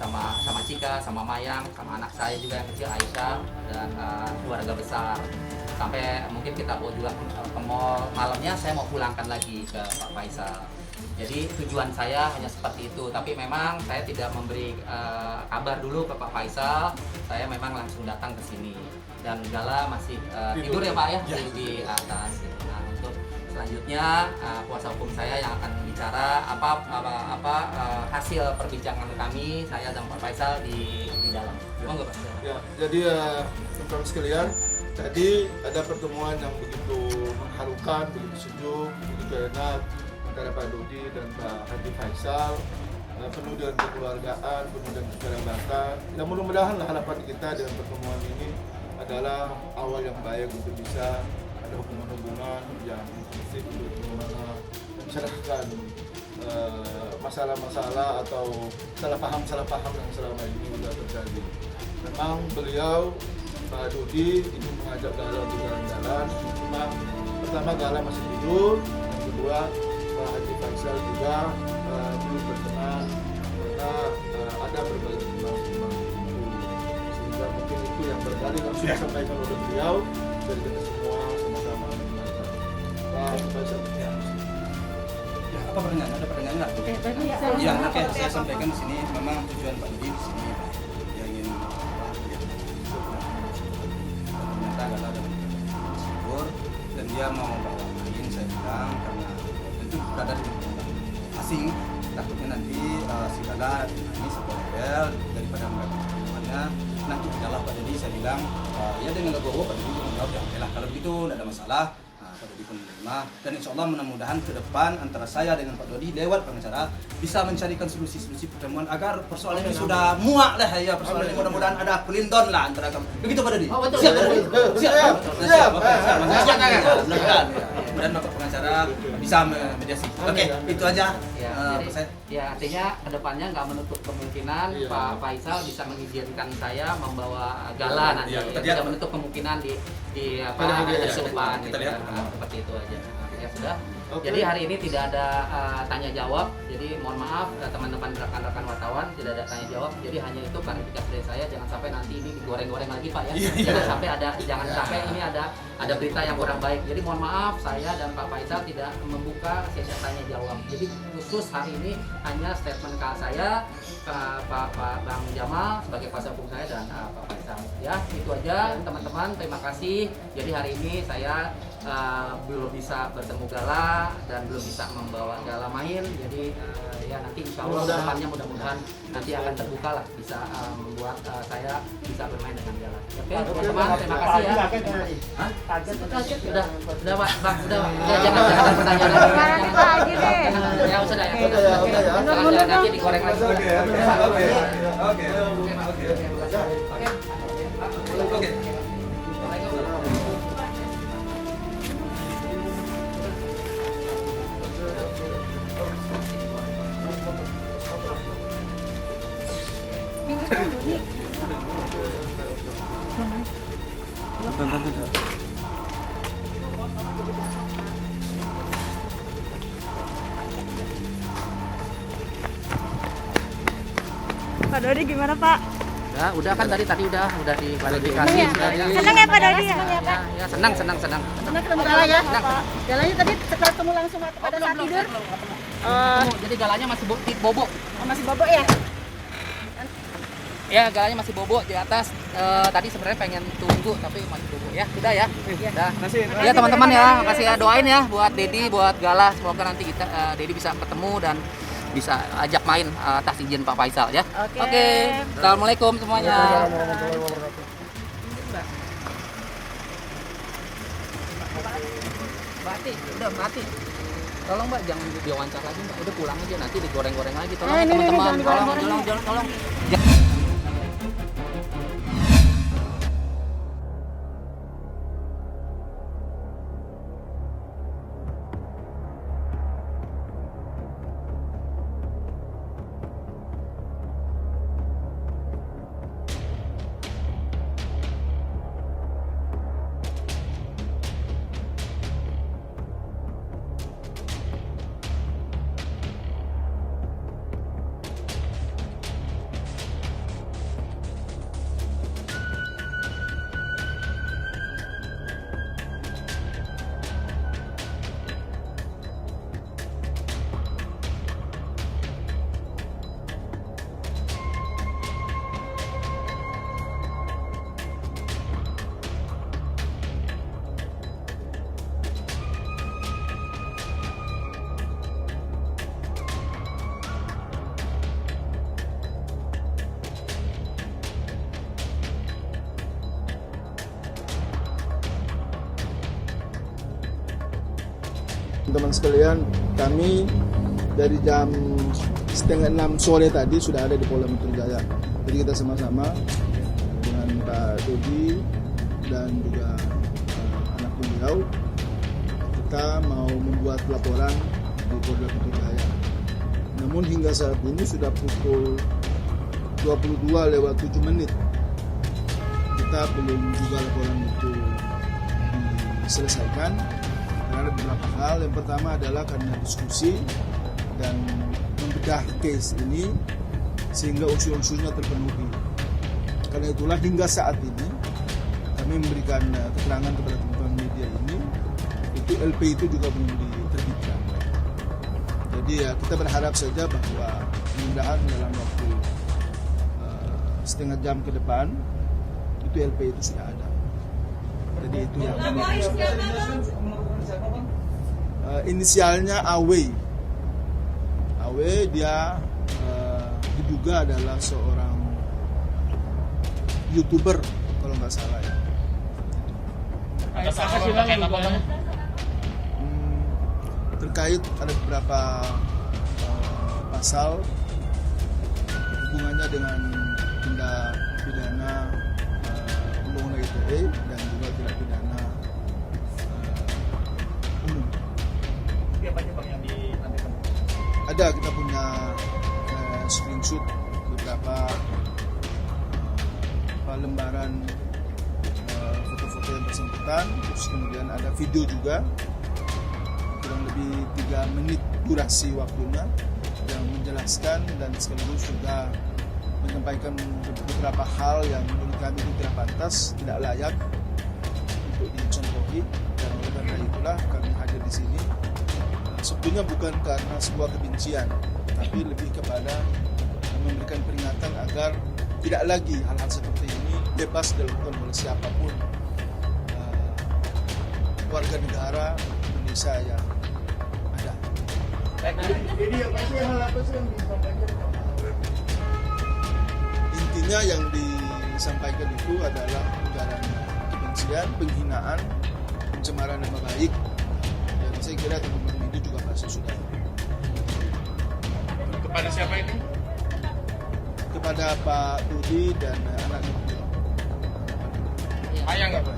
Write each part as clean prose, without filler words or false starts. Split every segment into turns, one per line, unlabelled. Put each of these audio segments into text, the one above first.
sama Cika, sama Mayang, sama anak saya juga yang kecil Aisyah dan keluarga besar. Sampai mungkin kita mau juga ke mall, malamnya saya mau pulangkan lagi ke Pak Faisal. Jadi tujuan saya hanya seperti itu, tapi memang saya tidak memberi kabar dulu ke Pak Faisal. Saya memang langsung datang ke sini dan Gala masih tidur ya Pak ya, di atas. Nah, untuk selanjutnya kuasa hukum saya yang akan bicara apa hasil perbincangan kami saya dan Pak Faisal di dalam. Monggo Pak.
Ya, jadi teman-teman sekalian, tadi ada pertemuan yang begitu mengharukan, begitu sejuk, begitu enak antara Pak Dodi dan Pak Haji Faisal, penuh dengan kekeluargaan, penuh dengan kekerabatan. Dan mudah-mudahan harapan kita dengan pertemuan ini adalah awal yang baik untuk bisa ada hubungan-hubungan yang positif untuk bagaimana mencerahkan masalah-masalah atau salah paham yang selama ini sudah terjadi. Memang beliau Pak Dodi ingin mengajak Gala untuk jalan-jalan, cuma pertama Gala masih tidur, yang kedua Pak Haji Faisal juga belum berkenan karena ada berbagai pertimbangan itu, sehingga mungkin itu yang barangkali langsung disampaikan oleh beliau dari kita semua sama-sama mendengarkan. Pak Faisal.
Ya, apa pertanyaan? Ada pertanyaan nggak? Ya, oke, saya sampaikan di sini memang tujuan Pak Dodi di sini dia ingin ternyata Gala dalam syukur dan dia mau bawa main, saya bilang karena tentu berada di lingkungan asing, takutnya nanti si Gala ini satu level daripada melakukannya nanti adalah Pak Dodi. Saya bilang ya dengan legowo Pak Dodi menjawab ya oke lah kalau begitu tidak ada masalah. Pak Dodi pun menerima dan insya Allah mudah-mudahan ke depan antara saya dengan Pak Dodi lewat pengacara bisa mencarikan solusi-solusi pertemuan agar persoalan ini sudah muak lah ya persoalan ini, mudah-mudahan ada pelindon lah antara kami. Begitu Pak Dodi?
Oh, betul.
Siap Pak Dodi? Siap. Mudah-mudahan dan Bapak pengacara bisa mediasi. Oke, itu aja.
Ya, artinya kedepannya nggak menutup kemungkinan Pak Faisal bisa mengizinkan saya membawa Gala nanti. Tidak menutup kemungkinan di depan
kita lihat
seperti itu aja. Ya sudah. Jadi hari ini tidak ada tanya jawab. Jadi mohon maaf teman-teman rekan-rekan wartawan tidak ada tanya jawab. Jadi hanya itu klarifikasi dari saya. Jangan sampai nanti ini digoreng-goreng lagi Pak ya. Jangan sampai ini ada berita yang kurang baik. Jadi mohon maaf saya dan Pak Faisal tidak membuka sesi tanya jawab. Jadi khusus hari ini hanya statement saya, Pak Bang Jamal sebagai kuasa hukum saya dan Pak Faisal. Ya itu aja teman-teman. Terima kasih. Jadi hari ini saya belum bisa bertemu Gala dan belum bisa membawa Gala main. Jadi ya nanti insya Allah depannya mudah-mudahan nanti akan terbuka lah bisa membuat saya bisa bermain dengan Gala. Oke teman-teman, terima kasih ya. Kaget udah Pak, udah jangan pertanyaan lagi. Ya sudah ya. Jangan nanti digoreng lagi. Oke.
Pak Dodi gimana Pak?
Udah kan tadi udah diklarifikasi.
Senang ya Pak Dodi ya?
Ya senang.
Senang ketemu Gala ya? Galanya tadi setelah ketemu langsung pada saat tidur?
Jadi Galanya masih bobo.
Masih bobo ya?
Ya Galanya masih bobo di atas. Tadi sebenarnya pengen tunggu tapi masih bobo ya. Sudah ya. Udah. Ya teman-teman ya, makasih ya, doain ya buat Dedi, buat Gala, semoga nanti kita Dedi bisa ketemu dan bisa ajak main atas izin Pak Faisal ya. Oke. Assalamualaikum semuanya. Mati. Tolong Mbak jangan diwawancara lagi Mbak. Udah pulang aja nanti digoreng-goreng lagi. Tolong teman-teman. Tolong.
Teman-teman sekalian, kami dari jam 5:30 sore tadi sudah ada di Polda Metro Jaya. Jadi kita sama-sama dengan Pak Dodi dan juga anak beliau, kita mau membuat laporan di Polda Metro Jaya. Namun hingga saat ini sudah pukul 22:07. Kita belum juga laporan itu diselesaikan karena ada beberapa hal. Yang pertama adalah karena diskusi dan membedah case ini sehingga unsur-unsurnya terpenuhi. Karena itulah hingga saat ini kami memberikan keterangan kepada teman-teman media ini, itu LP itu juga belum diterbitkan. Jadi ya kita berharap saja bahwa mudah-mudahan dalam waktu setengah jam ke depan itu LP itu sudah ada. Jadi itu yang inisialnya AW. AW dia diduga adalah seorang YouTuber kalau nggak salah ya. Terkait ada beberapa pasal hubungannya dengan tindak pidana undang-undang ITE dan juga tindak pidana umum.
Apa aja Bang yang ditampilkan?
Ada, kita punya screenshot beberapa lembaran foto-foto yang bersangkutan, terus kemudian ada video juga kurang lebih 3 menit durasi waktunya yang menjelaskan dan sekaligus juga menyampaikan beberapa hal yang menurut kami itu tidak pantas, tidak layak untuk dicontohi. Dan oleh karena itulah kami hadir di sini. Sebetulnya bukan karena sebuah kebencian, tapi lebih kepada memberikan peringatan agar tidak lagi hal-hal seperti ini bebas dilakukan oleh siapapun warga negara Indonesia yang ada.
Jadi apa sih hal apa sih yang disampaikan?
Intinya yang disampaikan itu adalah ujaran kebencian, penghinaan, pencemaran nama baik. Dan saya kira teman-teman media juga pasti sudah.
Kepada siapa ini?
Kepada Pak Dodi dan anaknya beliau.
Ayah nggak Pak?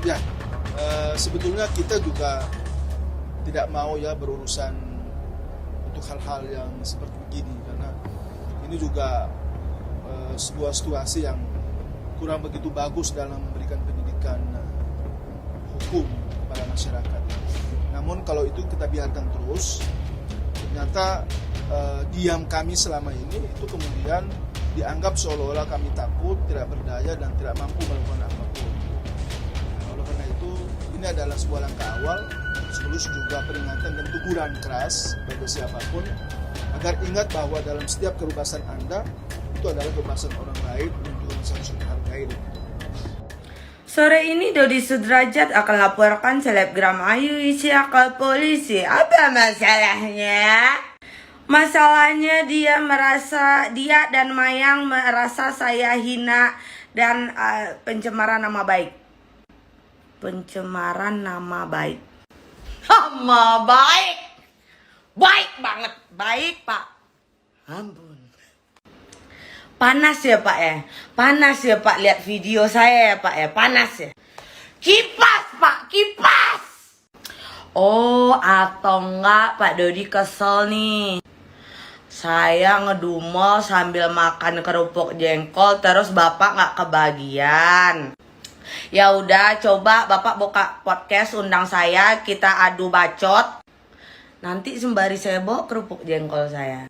Ya, sebetulnya kita juga tidak mau ya berurusan untuk hal-hal yang seperti begini, karena ini juga sebuah situasi yang kurang begitu bagus dalam memberikan pendidikan hukum kepada masyarakat. Namun kalau itu kita biarkan terus, ternyata diam kami selama ini itu kemudian dianggap seolah-olah kami takut, tidak berdaya dan tidak mampu melakukan apapun. Nah, oleh karena itu ini adalah sebuah langkah awal, sekaligus juga peringatan dan teguran keras bagi siapapun agar ingat bahwa dalam setiap kebebasan Anda itu adalah kebebasan orang lain dan juga seharusnya dihargai.
Sore ini Dodi Sudrajat akan laporkan selebgram Ayu Isya ke polisi. Apa masalahnya? Masalahnya dia dan Mayang merasa saya hina dan pencemaran nama baik. Pencemaran nama baik. Nama baik. Baik banget. Baik, Pak. Ampun. Panas ya Pak ya? Panas ya Pak, lihat video saya ya Pak ya? Panas ya? Kipas Pak, kipas! Oh, atau enggak Pak Dodi kesel nih. Saya ngedumel sambil makan kerupuk jengkol, terus Bapak nggak kebagian. Ya udah, coba Bapak buka podcast, undang saya, kita adu bacot. Nanti sembari saya bawa kerupuk jengkol saya.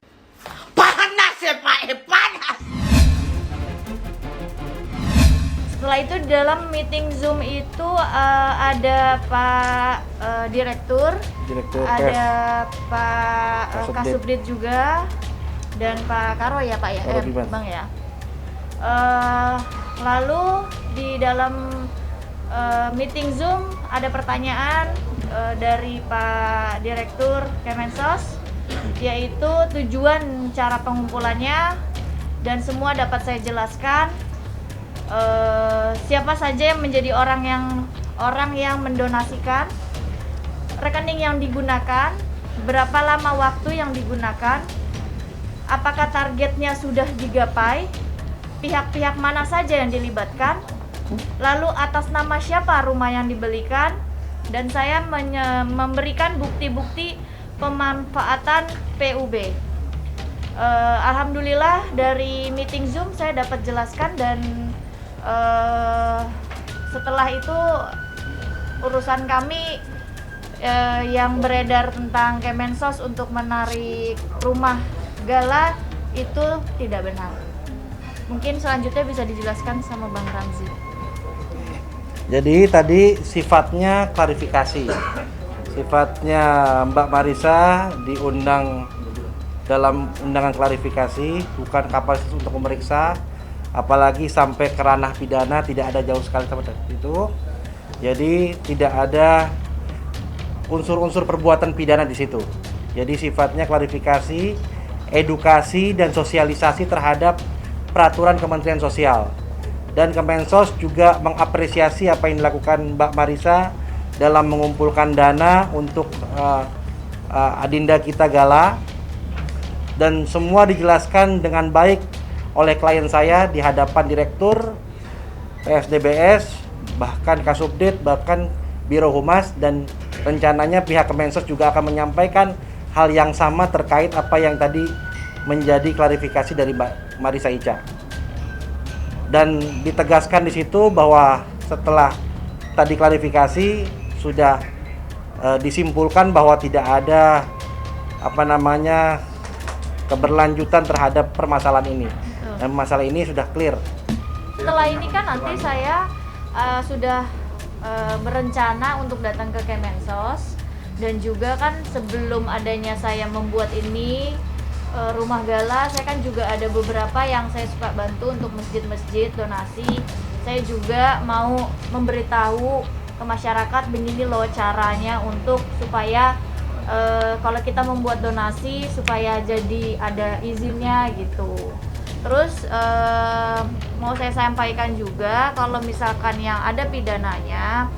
Panas ya Pak, panas!
Setelah itu di dalam meeting Zoom itu ada Pak Direktur, ada Pak Kasubdit juga, dan Pak Karo ya Pak ya, Bang ya. Lalu di dalam meeting Zoom ada pertanyaan dari Pak Direktur Kemensos, yaitu tujuan cara pengumpulannya, dan semua dapat saya jelaskan. Siapa saja yang menjadi orang orang yang mendonasikan, rekening yang digunakan, berapa lama waktu yang digunakan, apakah targetnya sudah digapai, pihak-pihak mana saja yang dilibatkan, lalu atas nama siapa rumah yang dibelikan, dan saya memberikan bukti-bukti pemanfaatan PUB. Alhamdulillah dari meeting Zoom saya dapat jelaskan, dan setelah itu urusan kami yang beredar tentang Kemensos untuk menarik rumah gala itu tidak benar. Mungkin selanjutnya bisa dijelaskan sama Bang Ramzi.
Jadi tadi sifatnya klarifikasi. Sifatnya Mbak Marisa diundang dalam undangan klarifikasi, bukan kapasitas untuk memeriksa, apalagi sampai ke ranah pidana, tidak ada jauh sekali sama itu. Jadi tidak ada unsur-unsur perbuatan pidana di situ. Jadi sifatnya klarifikasi, edukasi dan sosialisasi terhadap peraturan Kementerian Sosial. Dan Kemensos juga mengapresiasi apa yang dilakukan Mbak Marisa dalam mengumpulkan dana untuk adinda kita gala, dan semua dijelaskan dengan baik oleh klien saya di hadapan Direktur PSDBS, bahkan Kasubdit, bahkan Biro Humas, dan rencananya pihak Kemensos juga akan menyampaikan hal yang sama terkait apa yang tadi menjadi klarifikasi dari Mbak Marisa Ica. Dan ditegaskan di situ bahwa setelah tadi klarifikasi sudah disimpulkan bahwa tidak ada keberlanjutan terhadap permasalahan ini. Dan masalah ini sudah clear.
Setelah ini kan nanti saya sudah berencana untuk datang ke Kemensos, dan juga kan sebelum adanya saya membuat ini rumah gala, saya kan juga ada beberapa yang saya suka bantu untuk masjid-masjid donasi. Saya juga mau memberitahu ke masyarakat begini loh caranya untuk supaya kalau kita membuat donasi supaya jadi ada izinnya gitu. Terus mau saya sampaikan juga kalau misalkan yang ada pidananya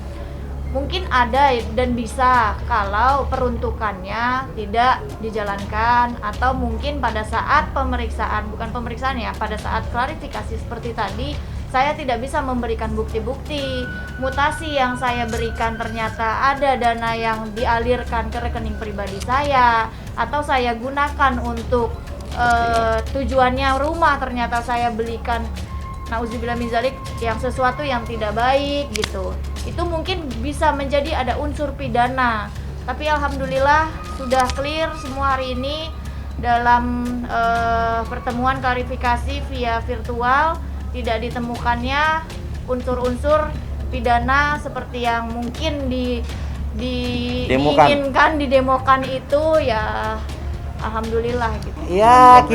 mungkin ada dan bisa kalau peruntukannya tidak dijalankan, atau mungkin pada saat pemeriksaan, bukan pemeriksaan ya, pada saat klarifikasi seperti tadi saya tidak bisa memberikan bukti-bukti mutasi yang saya berikan, ternyata ada dana yang dialirkan ke rekening pribadi saya, atau saya gunakan untuk tujuannya rumah, ternyata saya belikan nauzubillah min zalik yang sesuatu yang tidak baik gitu. Itu mungkin bisa menjadi ada unsur pidana. Tapi alhamdulillah sudah clear semua hari ini dalam pertemuan klarifikasi via virtual, tidak ditemukannya unsur-unsur pidana seperti yang mungkin diinginkan, didemokan itu, ya alhamdulillah gitu.
Ya,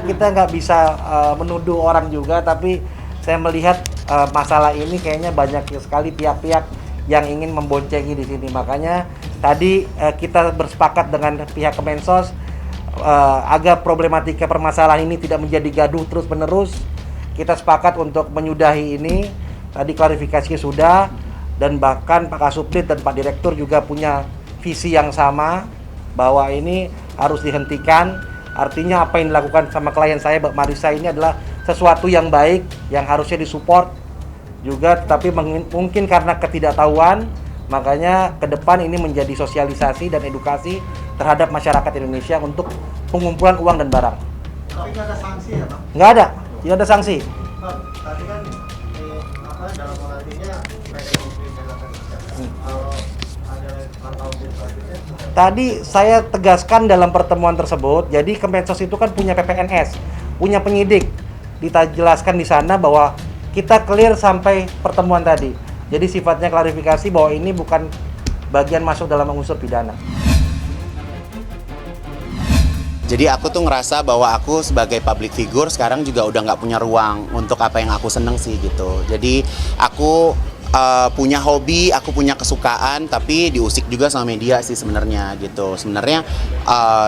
kita nggak bisa menuduh orang juga, tapi saya melihat masalah ini kayaknya banyak sekali pihak-pihak yang ingin memboncengi di sini. Makanya tadi kita bersepakat dengan pihak Kemensos agar problematika permasalahan ini tidak menjadi gaduh terus-menerus. Kita sepakat untuk menyudahi ini. Tadi klarifikasinya sudah, dan bahkan Pak Kasubdit dan Pak Direktur juga punya visi yang sama bahwa ini harus dihentikan. Artinya apa yang dilakukan sama klien saya Mbak Marisa ini adalah sesuatu yang baik yang harusnya disupport juga, tapi mungkin karena ketidaktahuan, makanya ke depan ini menjadi sosialisasi dan edukasi terhadap masyarakat Indonesia untuk pengumpulan uang dan barang.
Tapi nggak ada sanksi ya, Bang?
Nggak ada, tidak ada sanksi.
Bang, tadi kan dalam artinya mereka yang dinyatakan kalau ada atau selanjutnya.
Tadi saya tegaskan dalam pertemuan tersebut, jadi Kemensos itu kan punya PPNS, punya penyidik. Dijelaskan di sana bahwa kita clear sampai pertemuan tadi. Jadi sifatnya klarifikasi bahwa ini bukan bagian masuk dalam unsur pidana.
Jadi aku tuh ngerasa bahwa aku sebagai public figure sekarang juga udah nggak punya ruang untuk apa yang aku seneng sih gitu. Jadi aku punya hobi, aku punya kesukaan, tapi diusik juga sama media sih sebenarnya gitu. Sebenarnya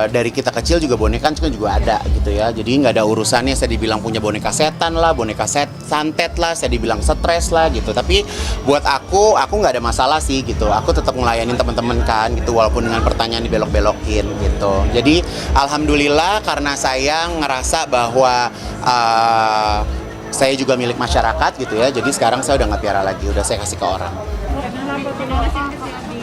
dari kita kecil juga boneka kan juga ada gitu ya. Jadi nggak ada urusannya saya dibilang punya boneka setan lah, boneka santet lah, saya dibilang stres lah gitu. Tapi buat aku nggak ada masalah sih gitu. Aku tetap ngelayanin teman-teman kan gitu, walaupun dengan pertanyaan dibelok-belokin gitu. Jadi alhamdulillah karena saya ngerasa bahwa saya juga milik masyarakat gitu ya, jadi sekarang saya udah nggak piara lagi, udah saya kasih ke orang.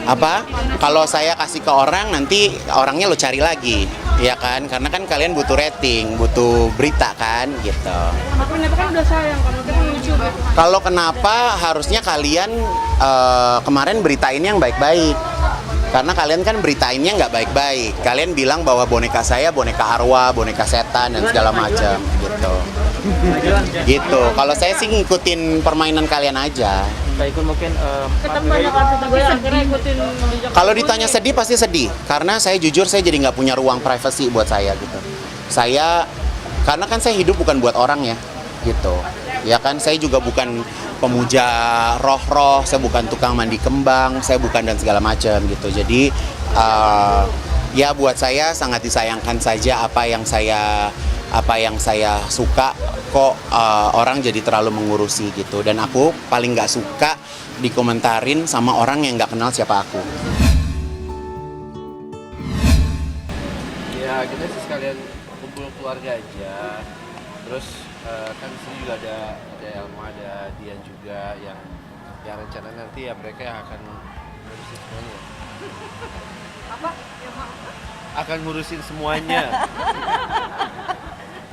Apa? Kalau saya kasih ke orang, nanti orangnya lo cari lagi, ya kan? Karena kan kalian butuh rating, butuh berita kan, gitu. Kalau kenapa harusnya kalian kemarin beritain yang baik-baik. Karena kalian kan beritainnya nggak baik-baik. Kalian bilang bahwa boneka saya boneka arwah, boneka setan dan segala macam gitu. Gitu. Kalau saya sih ngikutin permainan kalian aja. Kalau ditanya sedih pasti sedih. Karena saya jujur saya jadi nggak punya ruang privasi buat saya gitu. Karena kan saya hidup bukan buat orang ya, gitu. Ya kan, saya juga bukan pemuja roh-roh, saya bukan tukang mandi kembang, saya bukan dan segala macam gitu. Jadi ya buat saya sangat disayangkan saja apa yang saya suka kok orang jadi terlalu mengurusi gitu. Dan aku paling nggak suka dikomentarin sama orang yang nggak kenal siapa aku.
Ya kita sih sekalian kumpul keluarga aja. Terus kan di sini juga ada Elma, ada Dian juga yang rencana nanti ya mereka yang akan ngurusin semuanya.
Apa?
Akan ngurusin semuanya.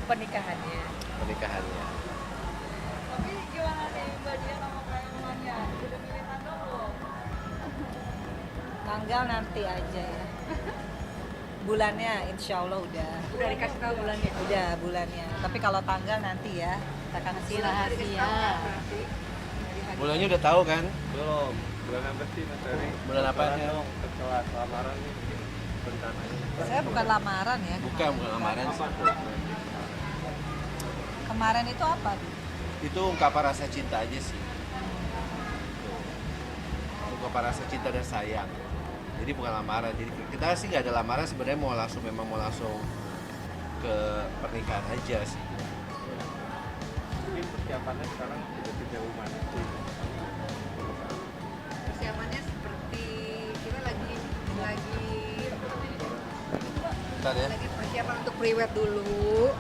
Pernikahannya.
Tapi gimana nih Mbak Dian sama Kak Elmanya? Udah milih tanggal belum?
Tanggal nanti aja ya. Bulannya insya Allah udah.
Udah dikasih tahu bulannya?
Udah bulannya. Tapi kalau tanggal nanti ya, kita akan kasih rahasia.
Bulannya udah tahu kan?
Belum. Bulan apa sih Mas Ferry?
Bulan apa?
Setelah lamaran nih rencananya.
Saya bukan lamaran ya.
Bukan lamaran sih.
Kemarin itu apa?
Itu ungkapan rasa cinta aja sih. Ungkapan rasa cinta dan sayang. Jadi bukan lamaran. Jadi kita sih nggak ada lamaran sebenarnya, mau langsung ke pernikahan aja sih.
Ini persiapannya sekarang sudah sejauh mana sih?
Persiapannya seperti kita lagi
Bentar ya.
persiapan untuk pre-wed dulu.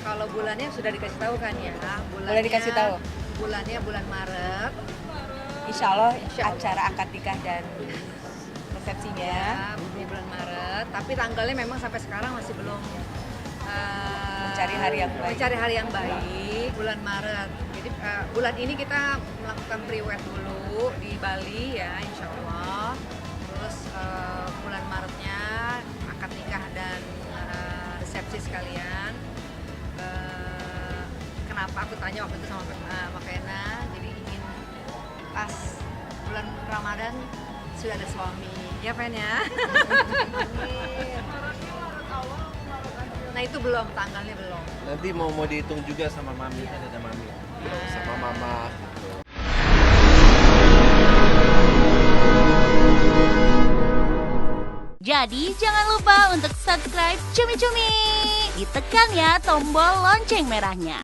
Kalau bulannya sudah dikasih tahu kan ya.
Boleh dikasih tahu?
Bulannya bulan Maret.
Insya Allah acara akad nikah dan resepsinya
Ya, di bulan Maret. Tapi tanggalnya memang sampai sekarang masih belum
mencari hari yang baik.
Mencari hari yang baik. Bulan Maret. Jadi bulan ini kita melakukan pre-wed dulu di Bali ya, insya Allah. Terus bulan Maretnya akad nikah dan resepsi sekalian. Kenapa aku tanya waktu itu sama Kena, jadi ingin pas bulan Ramadan sudah ada suami, ya Pen ya? Nah itu belum, tanggalnya belum.
Nanti mau dihitung juga sama mami, kan ada mami. Sama mama gitu.
Jadi jangan lupa untuk subscribe Cumi Cumi. Ditekan ya tombol lonceng merahnya.